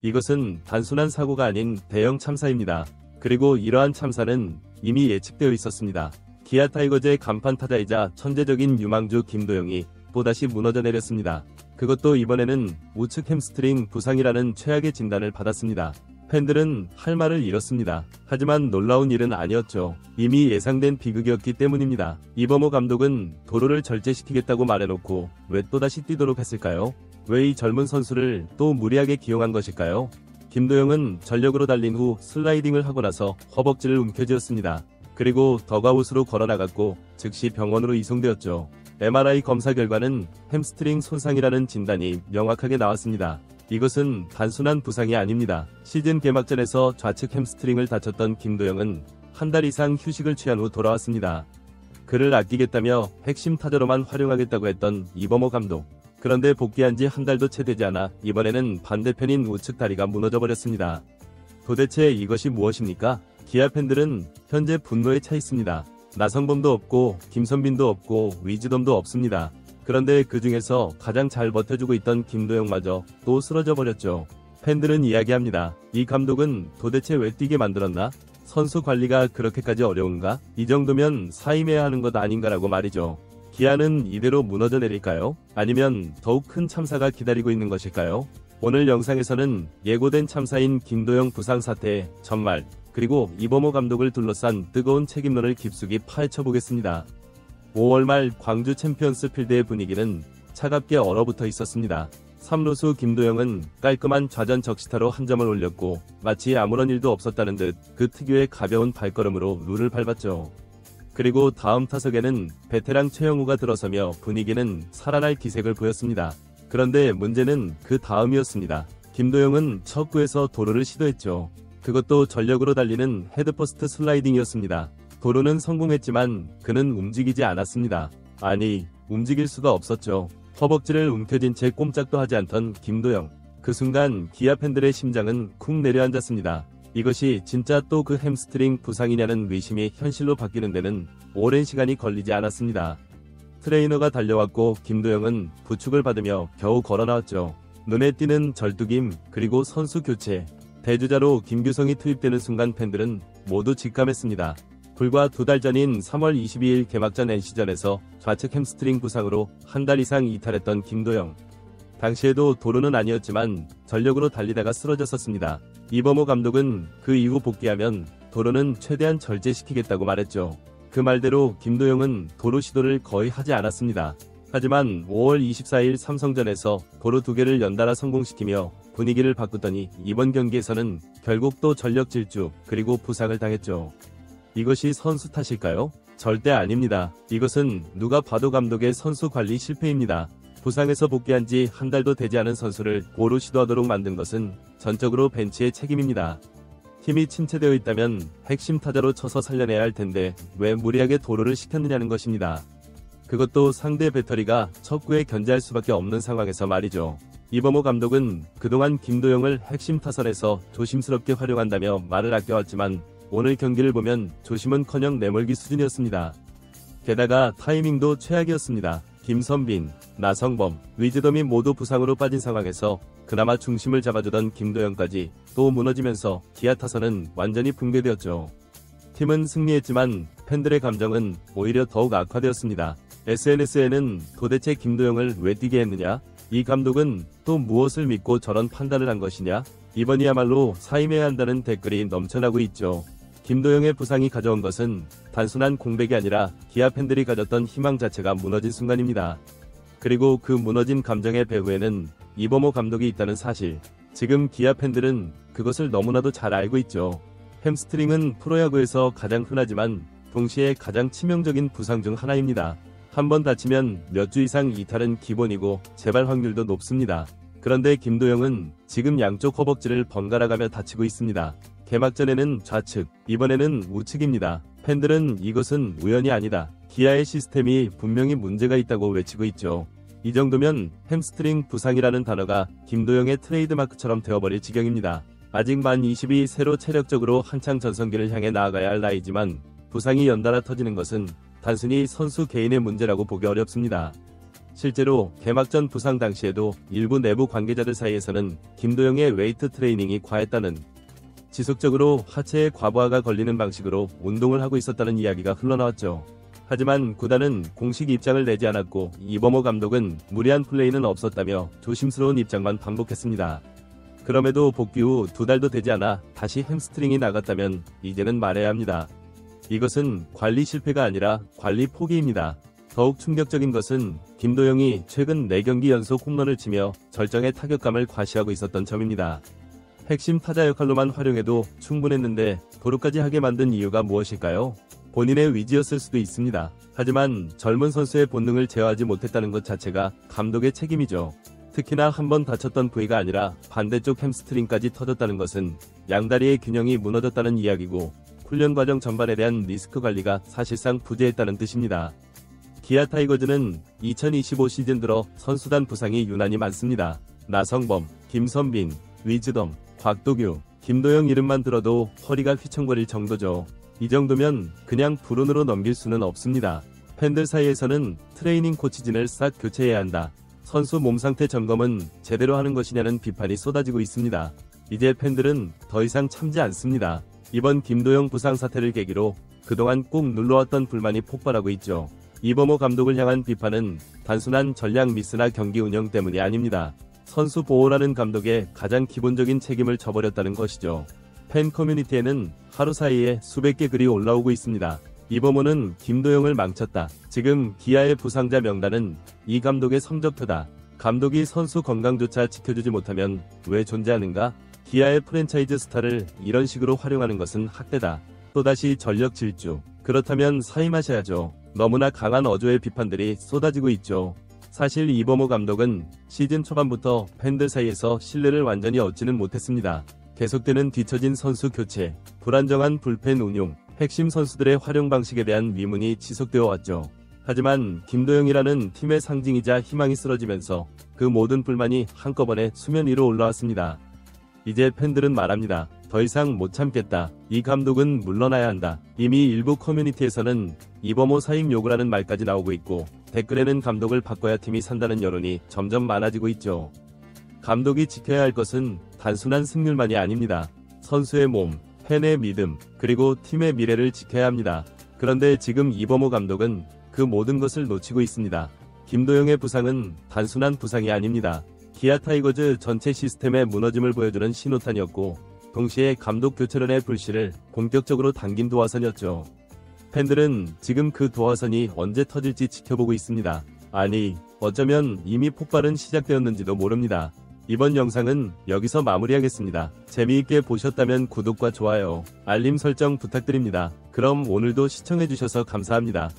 이것은 단순한 사고가 아닌 대형 참사입니다. 그리고 이러한 참사는 이미 예측되어 있었습니다. 기아 타이거즈의 간판 타자이자 천재적인 유망주 김도영이 또다시 무너져 내렸습니다. 그것도 이번에는 우측 햄스트링 부상이라는 최악의 진단을 받았습니다. 팬들은 할 말을 잃었습니다. 하지만 놀라운 일은 아니었죠. 이미 예상된 비극이었기 때문입니다. 이범호 감독은 도루를 절제시키겠다고 말해놓고 왜 또다시 뛰도록 했을까요? 왜 이 젊은 선수를 또 무리하게 기용한 것일까요? 김도영은 전력으로 달린 후 슬라이딩을 하고 나서 허벅지를 움켜쥐었습니다. 그리고 덕아웃으로 걸어나갔고 즉시 병원으로 이송되었죠. MRI 검사 결과는 햄스트링 손상이라는 진단이 명확하게 나왔습니다. 이것은 단순한 부상이 아닙니다. 시즌 개막전에서 좌측 햄스트링을 다쳤던 김도영은 한 달 이상 휴식을 취한 후 돌아왔습니다. 그를 아끼겠다며 핵심 타자로만 활용하겠다고 했던 이범호 감독. 그런데 복귀한 지 한 달도 채 되지 않아 이번에는 반대편인 우측 다리가 무너져버렸습니다. 도대체 이것이 무엇입니까? 기아 팬들은 현재 분노에 차 있습니다. 나성범도 없고 김선빈도 없고 위즈덤도 없습니다. 그런데 그 중에서 가장 잘 버텨주고 있던 김도영마저 또 쓰러져 버렸죠. 팬들은 이야기합니다. 이 감독은 도대체 왜 뛰게 만들었나? 선수 관리가 그렇게까지 어려운가? 이 정도면 사임해야 하는 것 아닌가라고 말이죠. 기아는 이대로 무너져 내릴까요? 아니면 더욱 큰 참사가 기다리고 있는 것일까요? 오늘 영상에서는 예고된 참사인 김도영 부상 사태의 전말, 그리고 이범호 감독을 둘러싼 뜨거운 책임론을 깊숙이 파헤쳐보겠습니다. 5월 말 광주 챔피언스 필드의 분위기는 차갑게 얼어붙어 있었습니다. 3루수 김도영은 깔끔한 좌전 적시타로 한 점을 올렸고 마치 아무런 일도 없었다는 듯 그 특유의 가벼운 발걸음으로 룰을 밟았죠. 그리고 다음 타석에는 베테랑 최영우가 들어서며 분위기는 살아날 기색을 보였습니다. 그런데 문제는 그 다음이었습니다. 김도영은 첫 구에서 도루를 시도했죠. 그것도 전력으로 달리는 헤드퍼스트 슬라이딩이었습니다. 도루는 성공했지만 그는 움직이지 않았습니다. 아니, 움직일 수가 없었죠. 허벅지를 움켜쥔 채 꼼짝도 하지 않던 김도영. 그 순간 기아 팬들의 심장은 쿵 내려앉았습니다. 이것이 진짜 또 그 햄스트링 부상이냐는 의심이 현실로 바뀌는 데는 오랜 시간이 걸리지 않았습니다. 트레이너가 달려왔고 김도영은 부축을 받으며 겨우 걸어나왔죠. 눈에 띄는 절뚝임, 그리고 선수 교체. 대주자로 김규성이 투입되는 순간 팬들은 모두 직감했습니다. 불과 2달 전인 3월 22일 개막전 NC전에서 좌측 햄스트링 부상으로 한 달 이상 이탈했던 김도영. 당시에도 도루는 아니었지만 전력으로 달리다가 쓰러졌었습니다. 이범호 감독은 그 이후 복귀하면 도루는 최대한 절제시키겠다고 말했죠. 그 말대로 김도영은 도루 시도를 거의 하지 않았습니다. 하지만 5월 24일 삼성전에서 도루 2개를 연달아 성공시키며 분위기를 바꾸더니 이번 경기에서는 결국 또 전력 질주, 그리고 부상을 당했죠. 이것이 선수 탓일까요? 절대 아닙니다. 이것은 누가 봐도 감독의 선수 관리 실패입니다. 부상에서 복귀한 지 한 달도 되지 않은 선수를 고루 시도하도록 만든 것은 전적으로 벤치의 책임입니다. 팀이 침체되어 있다면 핵심 타자로 쳐서 살려내야 할 텐데 왜 무리하게 도루를 시켰느냐는 것입니다. 그것도 상대 배터리가 첫 구에 견제할 수밖에 없는 상황에서 말이죠. 이범호 감독은 그동안 김도영을 핵심 타선에서 조심스럽게 활용한다며 말을 아껴왔지만 오늘 경기를 보면 조심은커녕 내몰기 수준이었습니다. 게다가 타이밍도 최악이었습니다. 김선빈, 나성범, 위즈덤이 모두 부상으로 빠진 상황에서 그나마 중심을 잡아주던 김도영까지 또 무너지면서 기아 타선은 완전히 붕괴되었죠. 팀은 승리했지만 팬들의 감정은 오히려 더욱 악화되었습니다. SNS에는 도대체 김도영을 왜 뛰게 했느냐? 이 감독은 또 무엇을 믿고 저런 판단을 한 것이냐? 이번이야말로 사임해야 한다는 댓글이 넘쳐나고 있죠. 김도영의 부상이 가져온 것은 단순한 공백이 아니라 기아 팬들이 가졌던 희망 자체가 무너진 순간입니다. 그리고 그 무너진 감정의 배후에는 이범호 감독이 있다는 사실. 지금 기아 팬들은 그것을 너무나도 잘 알고 있죠. 햄스트링은 프로야구에서 가장 흔하지만 동시에 가장 치명적인 부상 중 하나입니다. 한 번 다치면 몇 주 이상 이탈은 기본이고 재발 확률도 높습니다. 그런데 김도영은 지금 양쪽 허벅지를 번갈아가며 다치고 있습니다. 개막전에는 좌측, 이번에는 우측입니다. 팬들은 이것은 우연이 아니다. 기아의 시스템이 분명히 문제가 있다고 외치고 있죠. 이 정도면 햄스트링 부상이라는 단어가 김도영의 트레이드마크처럼 되어버릴 지경입니다. 아직 만 22, 새로 체력적으로 한창 전성기를 향해 나아가야 할 나이지만 부상이 연달아 터지는 것은 단순히 선수 개인의 문제라고 보기 어렵습니다. 실제로 개막전 부상 당시에도 일부 내부 관계자들 사이에서는 김도영의 웨이트 트레이닝이 과했다는, 지속적으로 하체에 과부하가 걸리는 방식으로 운동을 하고 있었다는 이야기가 흘러나왔죠. 하지만 구단은 공식 입장을 내지 않았고 이범호 감독은 무리한 플레이는 없었다며 조심스러운 입장만 반복했습니다. 그럼에도 복귀 후 2달도 되지 않아 다시 햄스트링이 나갔다면 이제는 말해야 합니다. 이것은 관리 실패가 아니라 관리 포기입니다. 더욱 충격적인 것은 김도영이 최근 4경기 연속 홈런을 치며 절정의 타격감을 과시하고 있었던 점입니다. 핵심 타자 역할로만 활용해도 충분했는데 도루까지 하게 만든 이유가 무엇일까요? 본인의 위지였을 수도 있습니다. 하지만 젊은 선수의 본능을 제어하지 못했다는 것 자체가 감독의 책임이죠. 특히나 한 번 다쳤던 부위가 아니라 반대쪽 햄스트링까지 터졌다는 것은 양다리의 균형이 무너졌다는 이야기고, 훈련 과정 전반에 대한 리스크 관리가 사실상 부재했다는 뜻입니다. 기아 타이거즈는 2025 시즌 들어 선수단 부상이 유난히 많습니다. 나성범, 김선빈, 위즈덤, 곽도규, 김도영 이름만 들어도 허리가 휘청거릴 정도죠. 이 정도면 그냥 불운으로 넘길 수는 없습니다. 팬들 사이에서는 트레이닝 코치진을 싹 교체해야 한다, 선수 몸상태 점검은 제대로 하는 것이냐는 비판이 쏟아지고 있습니다. 이제 팬들은 더 이상 참지 않습니다. 이번 김도영 부상 사태를 계기로 그동안 꾹 눌러왔던 불만이 폭발하고 있죠. 이범호 감독을 향한 비판은 단순한 전략 미스나 경기 운영 때문이 아닙니다. 선수 보호라는 감독의 가장 기본적인 책임을 져버렸다는 것이죠. 팬 커뮤니티에는 하루 사이에 수백 개 글이 올라오고 있습니다. 이범호는 김도영을 망쳤다. 지금 기아의 부상자 명단은 이 감독의 성적표다. 감독이 선수 건강조차 지켜주지 못하면 왜 존재하는가? 기아의 프랜차이즈 스타를 이런 식으로 활용하는 것은 학대다. 또다시 전력 질주. 그렇다면 사임하셔야죠. 너무나 강한 어조의 비판들이 쏟아지고 있죠. 사실 이범호 감독은 시즌 초반부터 팬들 사이에서 신뢰를 완전히 얻지는 못했습니다. 계속되는 뒤처진 선수 교체, 불안정한 불펜 운용, 핵심 선수들의 활용 방식에 대한 미문이 지속되어 왔죠. 하지만 김도영이라는 팀의 상징이자 희망이 쓰러지면서 그 모든 불만이 한꺼번에 수면 위로 올라왔습니다. 이제 팬들은 말합니다. 더 이상 못 참겠다. 이 감독은 물러나야 한다. 이미 일부 커뮤니티에서는 이범호 사임 요구를 하는 말까지 나오고 있고, 댓글에는 감독을 바꿔야 팀이 산다는 여론이 점점 많아지고 있죠. 감독이 지켜야 할 것은 단순한 승률만이 아닙니다. 선수의 몸, 팬의 믿음, 그리고 팀의 미래를 지켜야 합니다. 그런데 지금 이범호 감독은 그 모든 것을 놓치고 있습니다. 김도영의 부상은 단순한 부상이 아닙니다. 기아 타이거즈 전체 시스템의 무너짐을 보여주는 신호탄이었고, 동시에 감독 교체론의 불씨를 본격적으로 당긴 도화선이었죠. 팬들은 지금 그 도화선이 언제 터질지 지켜보고 있습니다. 아니, 어쩌면 이미 폭발은 시작되었는지도 모릅니다. 이번 영상은 여기서 마무리하겠습니다. 재미있게 보셨다면 구독과 좋아요, 알림 설정 부탁드립니다. 그럼 오늘도 시청해주셔서 감사합니다.